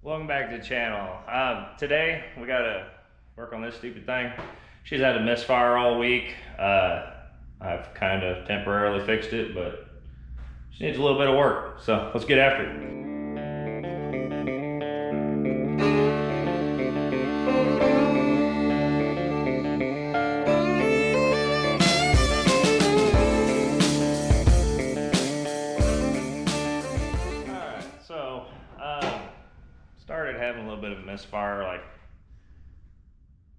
Welcome back to the channel. Today we gotta work on this stupid thing. She's had a misfire all week. I've kind of temporarily fixed it, but she needs a little bit of work. So let's get after it. Started having a little bit of a misfire, like,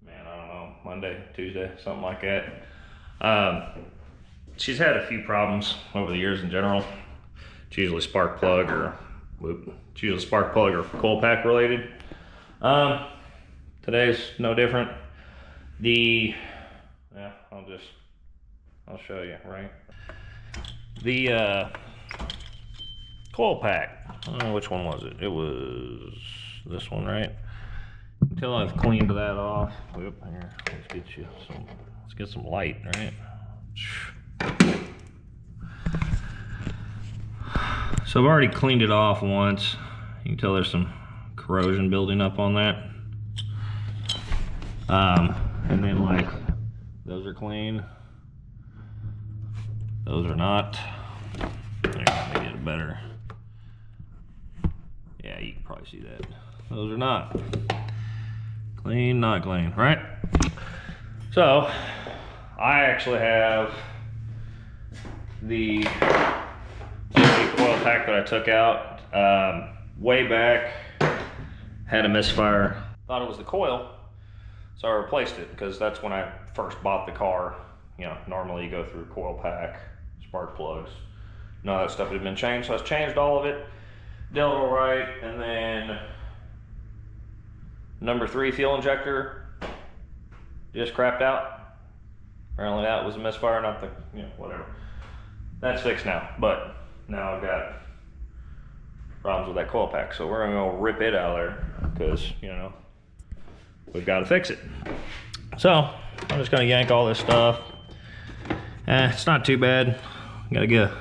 man, I don't know, Monday, Tuesday, something like that. She's had a few problems over the years in general. It's usually spark plug or coil pack related. Today's no different. I'll show you, right? The coil pack, I don't know which one was it. It was this one, right? Until I've cleaned that off. Whoop, here, let's get some light, right? So I've already cleaned it off once. You can tell there's some corrosion building up on that. And then, like, those are clean. Those are not. There, let me get it better. Yeah, you can probably see that. Those are not. Clean, not clean, right? So, I actually have the coil pack that I took out way back. Had a misfire. Thought it was the coil, so I replaced it because that's when I first bought the car. You know, normally you go through coil pack, spark plugs. None of that stuff had been changed, so I changed all of it. Did it all right, and then number 3 fuel injector just crapped out. Apparently that was a misfire, not the, whatever. That's fixed now, but now I've got problems with that coil pack, so we're gonna go rip it out of there because, we've got to fix it. So I'm just gonna yank all this stuff. It's not too bad. Gotta get a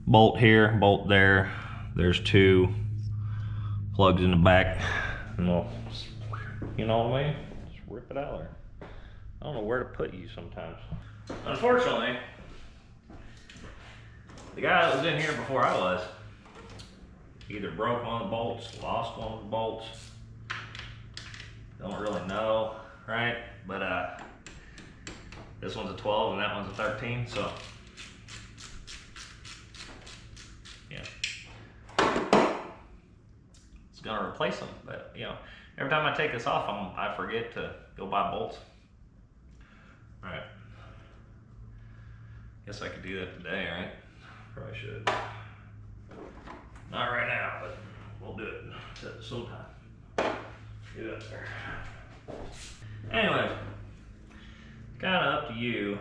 bolt here, bolt there. There's 2 plugs in the back, and we'll, you know what I mean? Just rip it out of there. I don't know where to put you sometimes. Unfortunately, the guy that was in here before I was either broke one of the bolts, lost one of the bolts. Don't really know, right? But this one's a 12 and that one's a 13, so yeah. It's gonna replace them, but every time I take this off, I forget to go buy bolts. All right. Guess I could do that today, right? Probably should. Not right now, but we'll do it sometime. Get it up there. Anyway, kind of up to you.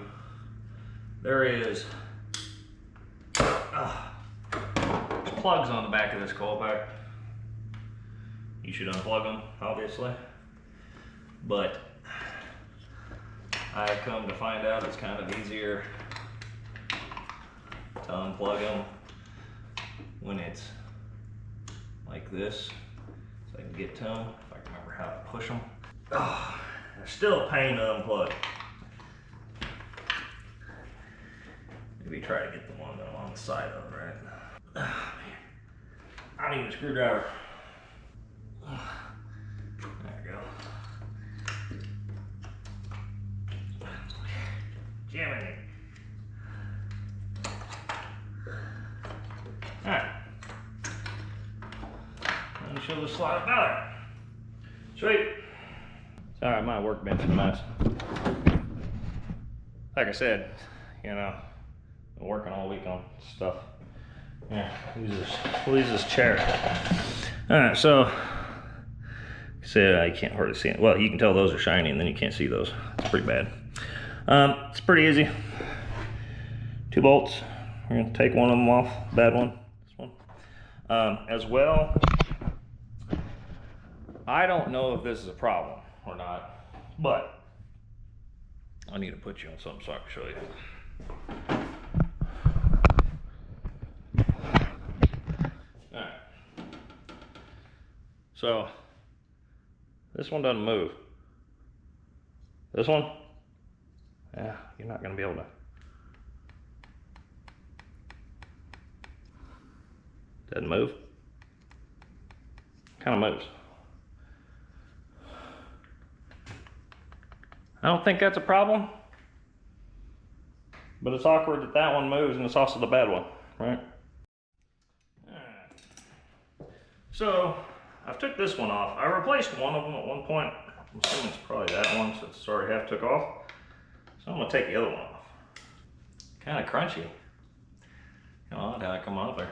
There is plugs on the back of this coil pack. You should unplug them, obviously. But I come to find out it's kind of easier to unplug them when it's like this, so I can get to them if I can remember how to push them. Oh, they're still a pain to unplug. Maybe try to get the one that I'm on the side of, right? Oh, man. I need a screwdriver. There we go. Jamming it. Alright. And she'll just slide it out there. Sweet. Alright, my workbench is nice. Like I said, been working all week on stuff. Yeah, we'll use this chair. Alright, so like I said, I can't hardly see it. Well, you can tell those are shiny and then you can't see those. It's pretty bad. It's pretty easy. 2 bolts. We're gonna take one of them off, bad one, this one. As well, I don't know if this is a problem or not, but I need to put you on something so I can show you. Alright. So this one doesn't move. This one, yeah, you're not gonna be able to. Doesn't move. Kind of moves. I don't think that's a problem, but it's awkward that that one moves and it's also the bad one, right? Alright. So I've took this one off. I replaced one of them at one point. I'm assuming it's probably that one since it's already half took off. So I'm gonna take the other one off. Kind of crunchy. Kind of odd how it come off there.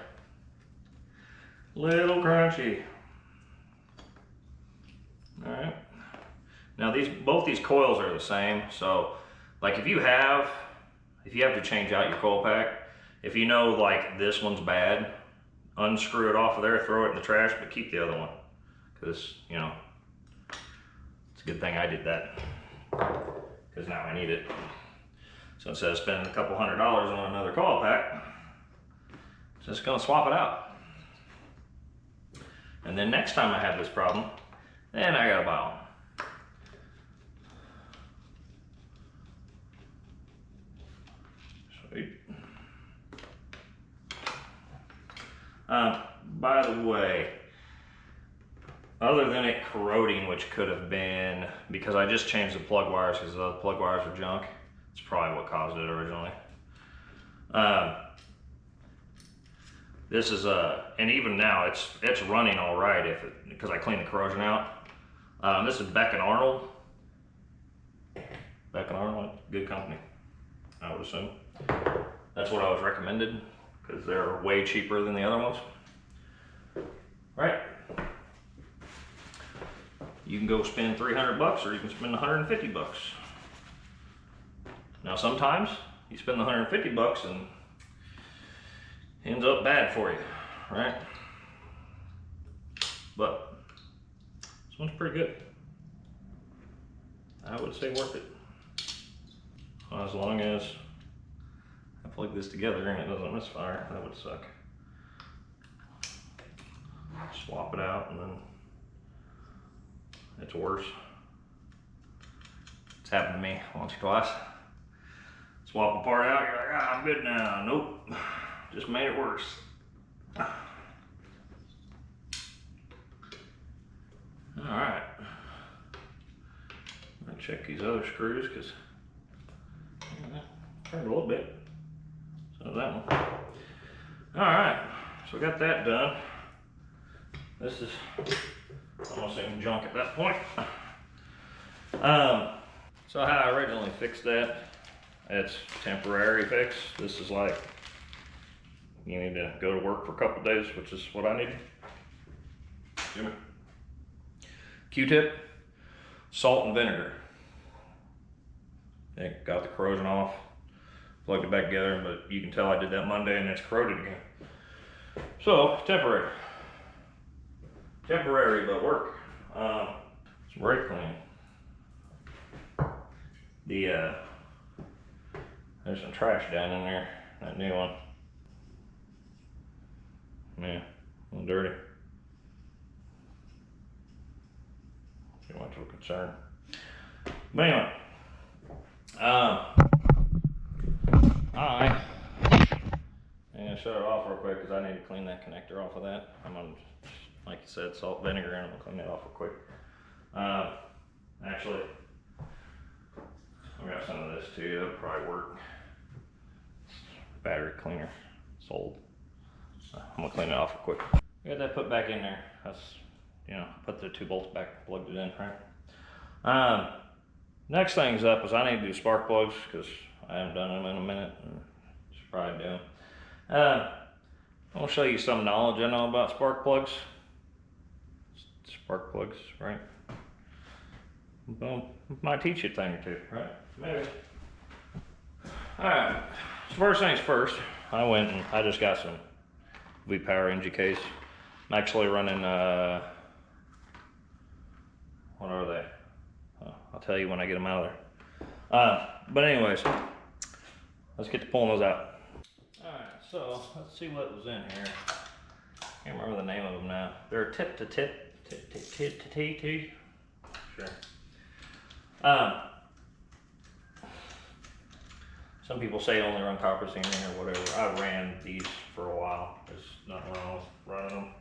Little crunchy. All right. Now both these coils are the same. So like if you have to change out your coil pack, if you know like this one's bad, unscrew it off of there, throw it in the trash, but keep the other one. Because, you know, it's a good thing I did that. Because now I need it. So instead of spending a couple $100 on another coil pack, just gonna swap it out. And then next time I have this problem, then I gotta buy one. Sweet. By the way, other than it corroding, which could have been because I just changed the plug wires because the plug wires are junk, it's probably what caused it originally. This is and even now it's running all right because I cleaned the corrosion out. This is Beck and Arnold. Beck and Arnold, good company, I would assume. That's what I was recommended because they're way cheaper than the other ones. Right? You can go spend 300 bucks or you can spend 150 bucks. Now sometimes you spend the 150 bucks and ends up bad for you, right? But this one's pretty good. I would say worth it. As long as I plug this together and it doesn't misfire, that would suck. Swap it out and then it's worse. It's happened to me once or twice. Swap a part out, you're like, ah, I'm good now. Nope. Just made it worse. All right. I'm gonna check these other screws because turned a little bit. So that one. All right. So we got that done. This is almost even junk at that point. So how I originally fixed that, it's temporary fix. This is like, you need to go to work for a couple days, which is what I need. Q-tip, salt and vinegar. It got the corrosion off, plugged it back together, but you can tell I did that Monday and it's corroded again. So, temporary. Temporary, but work. Some brake clean. There's some trash down in there, that new one. Yeah, a little dirty. Too much of a concern. But anyway, I'm gonna shut it off real quick because I need to clean that connector off of that. I'm gonna, like you said, salt, vinegar, and I'm gonna clean that off real quick. Actually, I got some of this too. That'll probably work. Battery cleaner, sold. I'm gonna clean it off real quick. Got that put back in there. That's, you know, put the 2 bolts back, plugged it in, right? Next thing's up is I need to do spark plugs because I haven't done them in a minute and should probably do them. I'll show you some knowledge I know about spark plugs. Spark plugs, right? Well, might teach you a thing or two, right? Maybe. Alright, so first things first, I went and I just got some V-Power NGKs. I'm actually running, what are they? I'll tell you when I get them out of there. But anyways, let's get to pulling those out. Alright, so let's see what was in here. Can't remember the name of them now. They're tip to tip Sure. Some people say only run copper seam or whatever. I ran these for a while. There's nothing wrong with running them.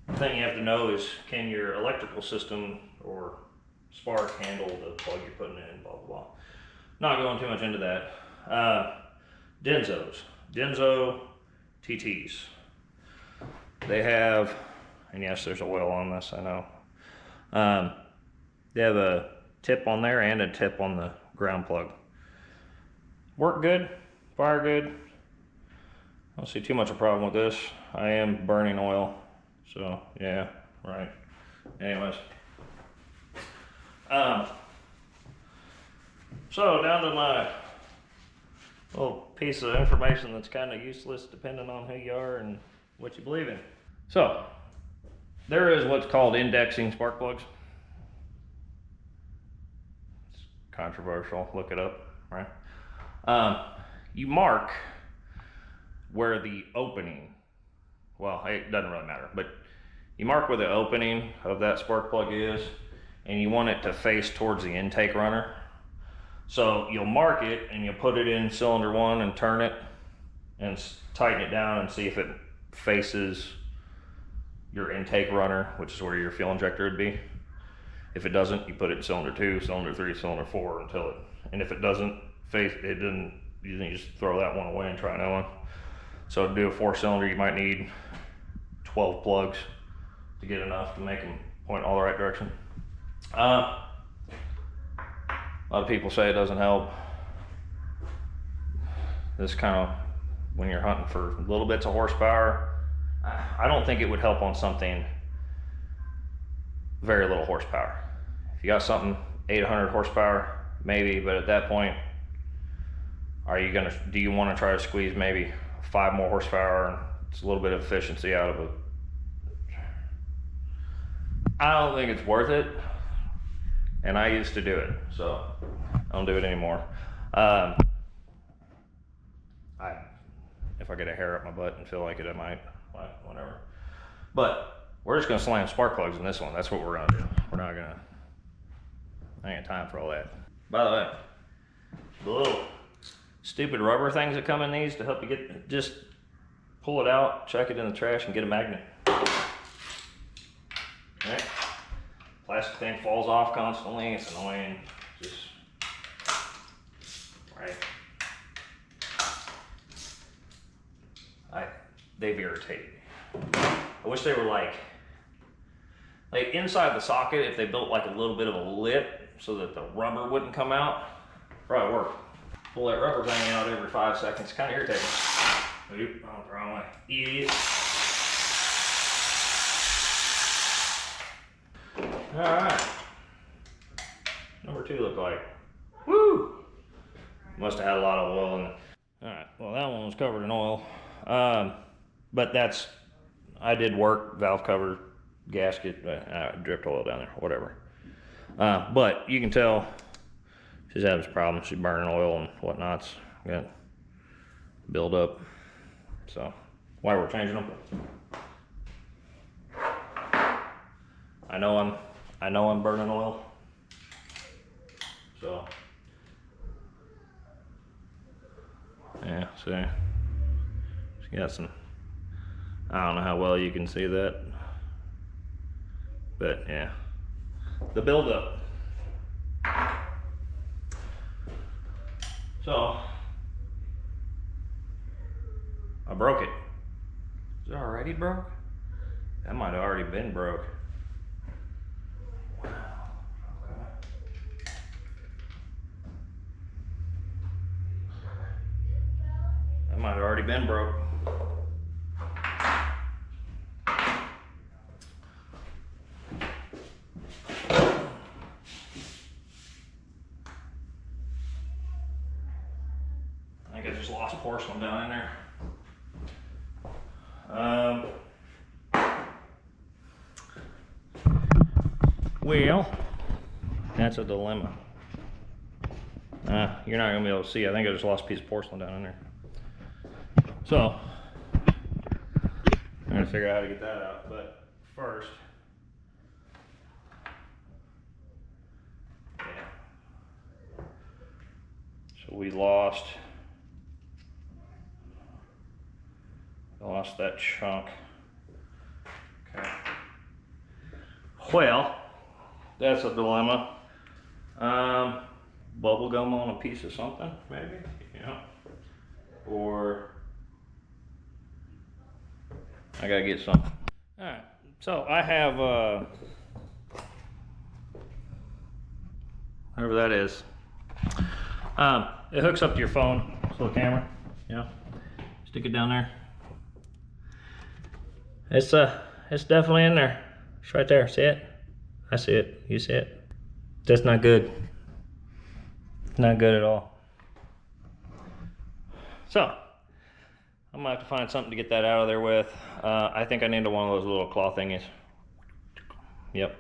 The thing you have to know is, can your electrical system or spark handle the plug you're putting in, blah, blah, blah. Not going too much into that. Denso TTs. They have, and yes, there's oil on this, I know. They have a tip on there and a tip on the ground plug. Work good, fire good. I don't see too much of a problem with this. I am burning oil, so yeah, right. Anyways. So down to my little piece of information that's kind of useless depending on who you are and what you believe in. So there is what's called indexing spark plugs. It's controversial, look it up, right? You mark where the opening, well, it doesn't really matter, but you mark where the opening of that spark plug is, and you want it to face towards the intake runner. So you'll mark it and you'll put it in cylinder 1 and turn it and tighten it down and see if it faces your intake runner, which is where your fuel injector would be. If it doesn't, you put it in cylinder 2, cylinder 3, cylinder 4 until it, and if it doesn't face, you just throw that one away and try another one. So to do a 4-cylinder, you might need 12 plugs to get enough to make them point all the right direction. A lot of people say it doesn't help. This kind of, when you're hunting for little bits of horsepower, I don't think it would help on something very little horsepower. If you got something 800 horsepower, maybe, but at that point, do you want to try to squeeze maybe 5 more horsepower and it's a little bit of efficiency out of it? I don't think it's worth it, and I used to do it, so I don't do it anymore. If I get a hair up my butt and feel like it, I might, whatever. But we're just gonna slam spark plugs in this one. That's what we're gonna do. We're not gonna, I ain't got time for all that. By the way, the little stupid rubber things that come in these to help you get, just pull it out, chuck it in the trash, and get a magnet. Right? Plastic thing falls off constantly, it's annoying. Just, right? They've irritated me. I wish they were like inside the socket, if they built like a little bit of a lip so that the rubber wouldn't come out, probably work. Pull that rubber thing out every 5 seconds, kind of irritating. Oop, oh, the wrong way. Idiot. All right. Number 2 looked like, woo! Must have had a lot of oil in it. All right, well that one was covered in oil. But I did work, valve cover, gasket, dripped oil down there, whatever. But you can tell she's having some problems. She's burning oil and whatnots. Got build up. So why we're changing them. I know I'm burning oil. So yeah, see. She got some, I don't know how well you can see that, but yeah, the buildup. So I broke it. Is it already broke? That might have already been broke. Wow. Okay. That might have already been broke. I think I just lost porcelain down in there. Well, that's a dilemma. You're not gonna be able to see. I think I just lost a piece of porcelain down in there. So, I'm gonna figure out how to get that out. But first, So we lost that chunk. Okay. Well, that's a dilemma. Bubble gum on a piece of something, maybe, or I gotta get some. All right, so I have whatever that is. It hooks up to your phone, this little camera. Stick it down there. It's definitely in there. It's right there. See it? I see it. You see it? That's not good. Not good at all. So I'm gonna have to find something to get that out of there with. I think I need one of those little claw thingies. Yep.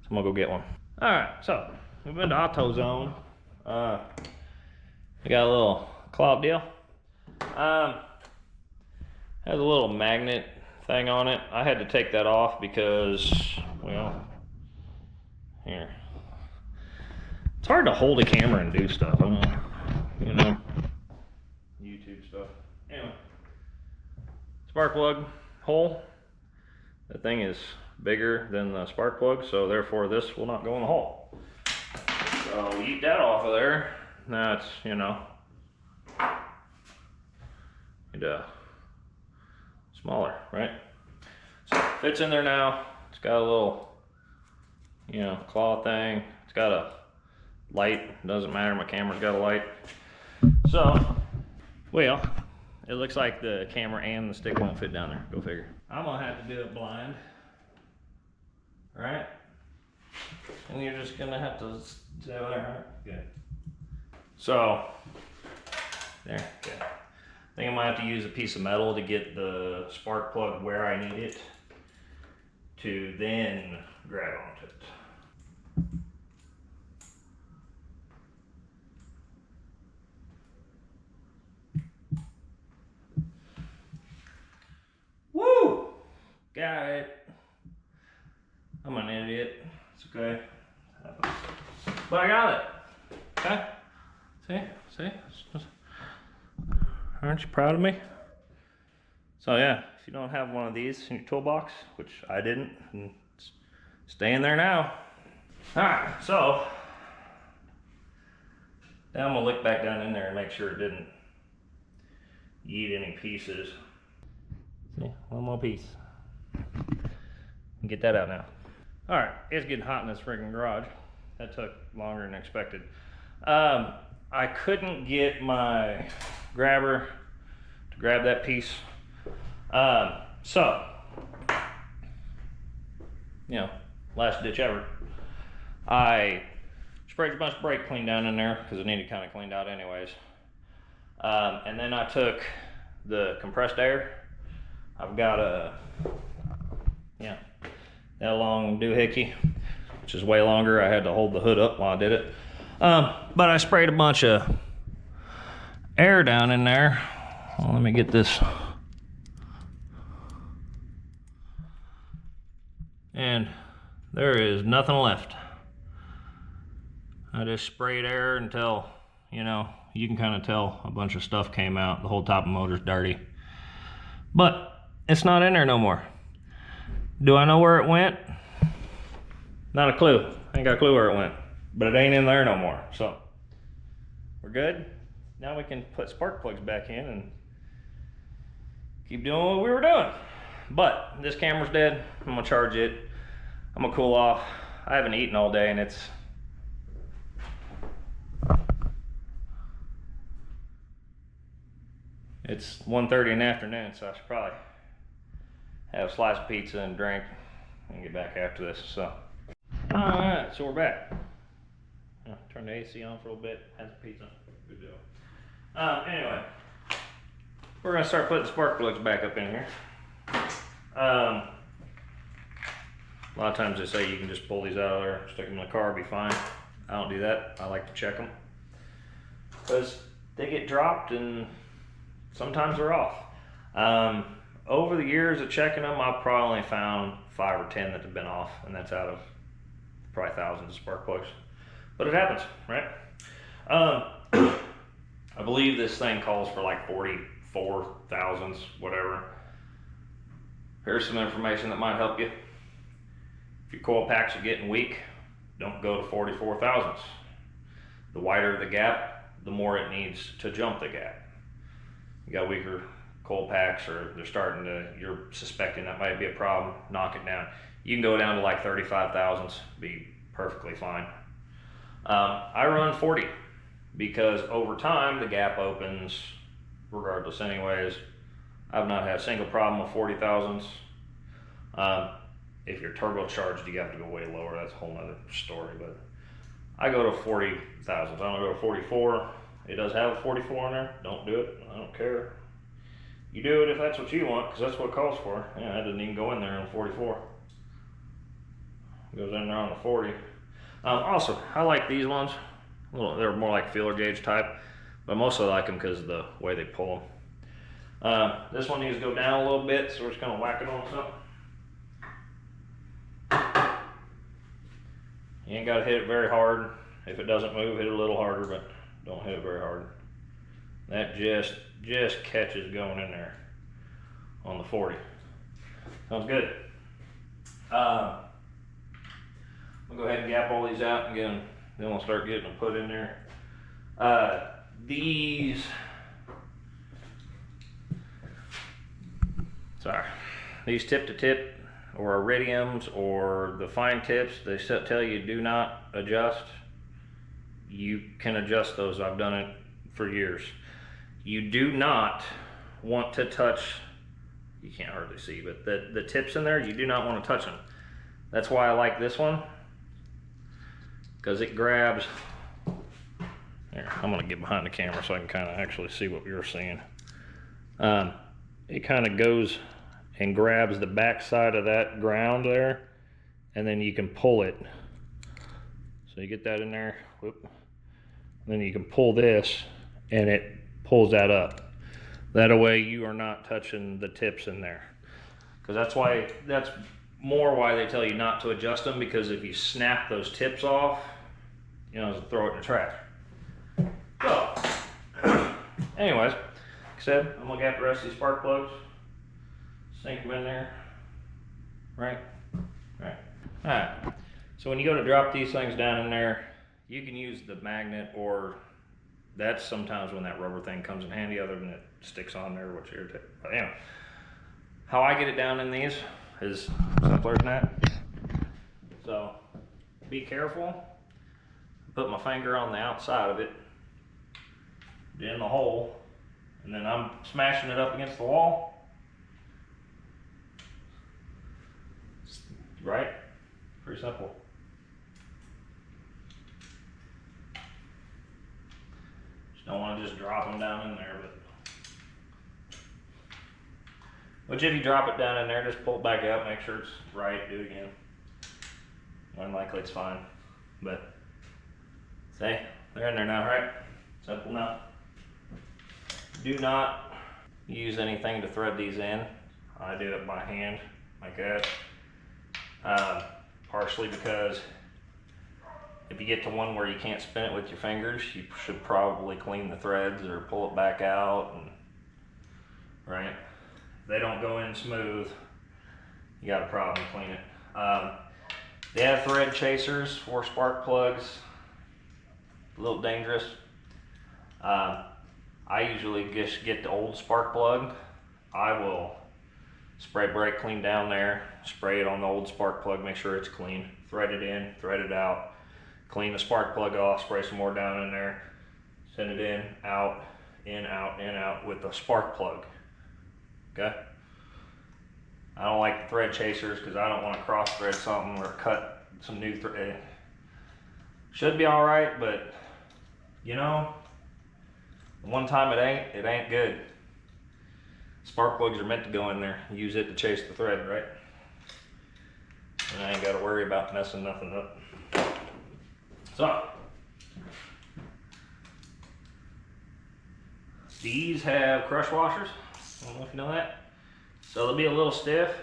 So I'm gonna go get one. All right. So we've been to AutoZone. We got a little claw deal. Has a little magnet thing on it. I had to take that off because, well, here. It's hard to hold a camera and do stuff. I don't know, YouTube stuff. Anyway, spark plug hole. The thing is bigger than the spark plug, so therefore this will not go in the hole. So we eat that off of there. Now it's, smaller, right? So it fits in there now. It's got a little, claw thing. It's got a light. Doesn't matter, my camera's got a light. So, well, it looks like the camera and the stick won't fit down there. Go figure. I'm gonna have to do it blind. Right? And you're just gonna have to stay over there, right? Good. So, there, good. I think I might have to use a piece of metal to get the spark plug where I need it to then grab onto it. Woo! Got it. I'm an idiot. It's okay. But I got it. Okay? See? Aren't you proud of me? So yeah, if you don't have one of these in your toolbox, which I didn't, it's staying there now. All right, so now I'm gonna look back down in there and make sure it didn't eat any pieces. See, one more piece. Get that out now. All right, it's getting hot in this freaking garage. That took longer than expected. I couldn't get my grabber to grab that piece. So, last ditch ever. I sprayed a bunch of brake clean down in there because it needed kind of cleaned out anyways. And then I took the compressed air. I've got that long doohickey, which is way longer. I had to hold the hood up while I did it. But I sprayed a bunch of air down in there. Well, let me get this. And there is nothing left. I just sprayed air until, you can kind of tell a bunch of stuff came out. The whole top of the motor's dirty. But it's not in there no more. Do I know where it went? Not a clue. I ain't got a clue where it went. But it ain't in there no more. So, we're good. Now we can put spark plugs back in and keep doing what we were doing. But this camera's dead. I'm gonna charge it. I'm gonna cool off. I haven't eaten all day and it's 1:30 in the afternoon, so I should probably have a slice of pizza and drink and get back after this. So, all right, so we're back. Turn the AC on for a little bit, have some pizza. Good deal. Anyway, we're gonna start putting spark plugs back up in here. A lot of times they say you can just pull these out of there, stick them in the car, be fine. I don't do that. I like to check them because they get dropped and sometimes they're off. Over the years of checking them, I've probably only found 5 or 10 that have been off, and that's out of probably thousands of spark plugs. But it happens, right? I believe this thing calls for like 44 thousandths, whatever. Here's some information that might help you. If your coil packs are getting weak, don't go to 44 thousandths. The wider the gap, the more it needs to jump the gap. You got weaker coil packs, or you're suspecting that might be a problem, knock it down. You can go down to like 35 thousandths, be perfectly fine. I run 40 because over time the gap opens regardless anyways. I've not had a single problem with 40 thousandths. If you're turbocharged, you have to go way lower. That's a whole nother story, but I go to 40 thousandths. I don't go to 44. It does have a 44 in there. Don't do it. I don't care. You do it if that's what you want, because that's what it calls for. Yeah, I didn't even go in there on 44. It goes in there on the 40. Also, I like these ones. They're more like feeler gauge type, but I mostly like them because of the way they pull them. This one needs to go down a little bit, so we're just going to whack it on something. You ain't got to hit it very hard. If it doesn't move, hit it a little harder, but don't hit it very hard. That just catches going in there on the 40. Sounds good. I'll go ahead and gap all these out and get them, then we'll start getting them put in there. These tip to tip or iridiums or the fine tips, they tell you do not adjust. You can adjust those. I've done it for years. You do not want to touch, you can't hardly see, but the tips in there, you do not want to touch them. That's why I like this one, because it grabs. Here, I'm going to get behind the camera so I can kind of actually see what you're seeing. It kind of goes and grabs the back side of that ground there, and then you can pull it. So you get that in there, whoop. Then you can pull this, and it pulls that up. That way you are not touching the tips in there. Because that's more why they tell you not to adjust them, because if you snap those tips off, throw it in the trash. So, anyways, like I said, I'm gonna gap the rest of these spark plugs, sink them in there, right? Alright, so when you go to drop these things down in there, you can use the magnet, or that's sometimes when that rubber thing comes in handy, other than it sticks on there, which irritates. But anyway, how I get it down in these is simpler than that. So be careful. Put my finger on the outside of it, in the hole, and then I'm smashing it up against the wall. Right? Pretty simple. Just don't want to just drop them down in there, which if you drop it down in there, just pull it back out, make sure it's right, do it again. Unlikely it's fine, but see, they're in there now, right? Simple now. Do not use anything to thread these in. I do it by hand, like that. Partially because if you get to one where you can't spin it with your fingers, you should probably clean the threads or pull it back out, and right? If they don't go in smooth, you got a problem, clean it. They have thread chasers for spark plugs. A little dangerous. I usually just get the old spark plug. I will spray brake clean down there, spray it on the old spark plug, make sure it's clean, thread it in, thread it out, clean the spark plug off, spray some more down in there, send it in, out, in, out, in, out with the spark plug. Okay? I don't like the thread chasers because I don't want to cross thread something or cut some new thread. Should be all right, but one time it ain't good. Spark plugs are meant to go in there. Use it to chase the thread, right? And I ain't got to worry about messing nothing up. So, these have crush washers. I don't know if you know that. So they'll be a little stiff.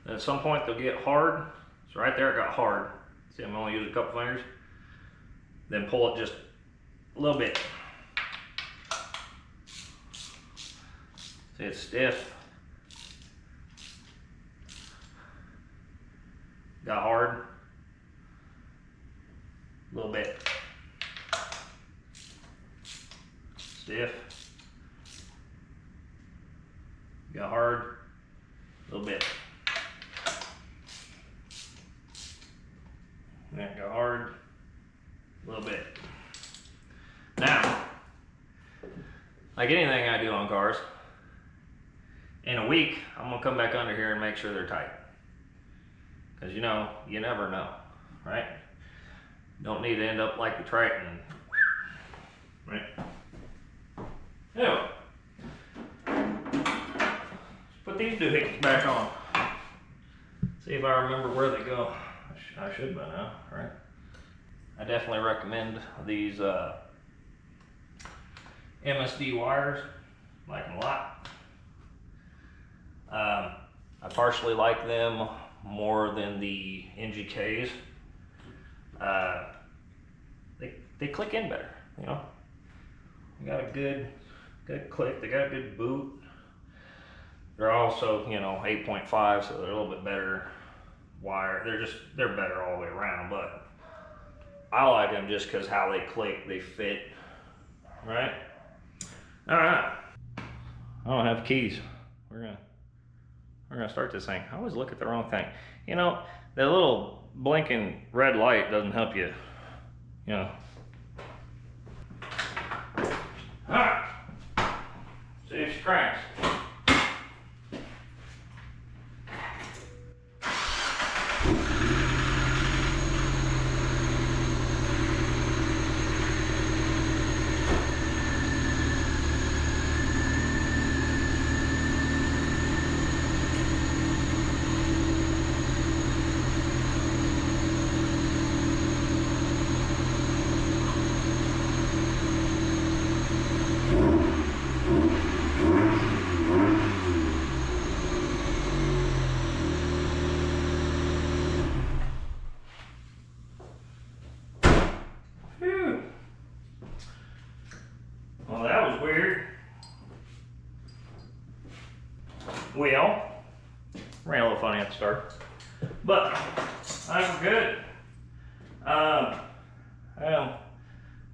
Then at some point they'll get hard. So right there it got hard. See, I'm only using a couple fingers. Then pull it just a little bit. See, it's stiff. Got hard. A little bit. Stiff. Got hard. A little bit. Then go hard. A little bit. Now, like anything I do on cars, in a week, I'm gonna come back under here and make sure they're tight. Because you know, you never know, right? Don't need to end up like the Triton, right? Anyway, let's put these doohickeys back on. See if I remember where they go. I should by now, right? I definitely recommend these MSD wires, like them a lot. I partially like them more than the NGKs. They click in better, you know. They got a good click. They got a good boot. They're also, you know, 8.5, so they're a little bit better wire. They're better all the way around, but I like them just because how they click, they fit, right? All right. I don't have keys. We're gonna start this thing. I always look at the wrong thing. You know, that little blinking red light doesn't help you, you know. All right. See if she cranks. Well, that was weird. Well, ran a little funny at the start, but I'm good. I'm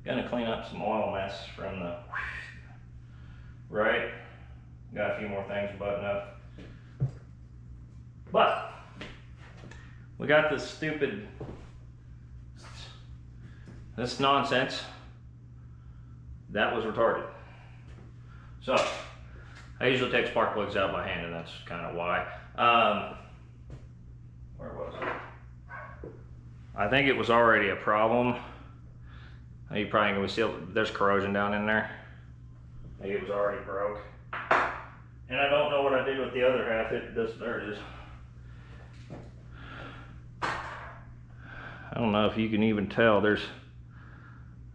gonna clean up some oil mess from the right. Got a few more things to button up, but we got this nonsense that was retarded. So I usually take spark plugs out by hand, and that's kind of why. Where was it? I think it was already a problem. You probably can see there's corrosion down in there. I think it was already broke. And I don't know what I did with the other half. There it is. I don't know if you can even tell. There's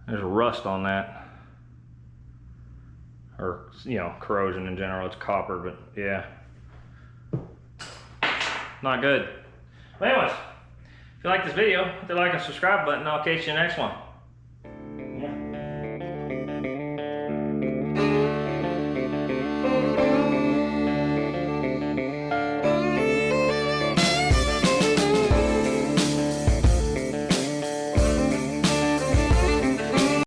rust on that. Or, you know, corrosion in general. It's copper, but yeah. Not good. But anyways, if you like this video, hit the like and subscribe button. I'll catch you in the next one.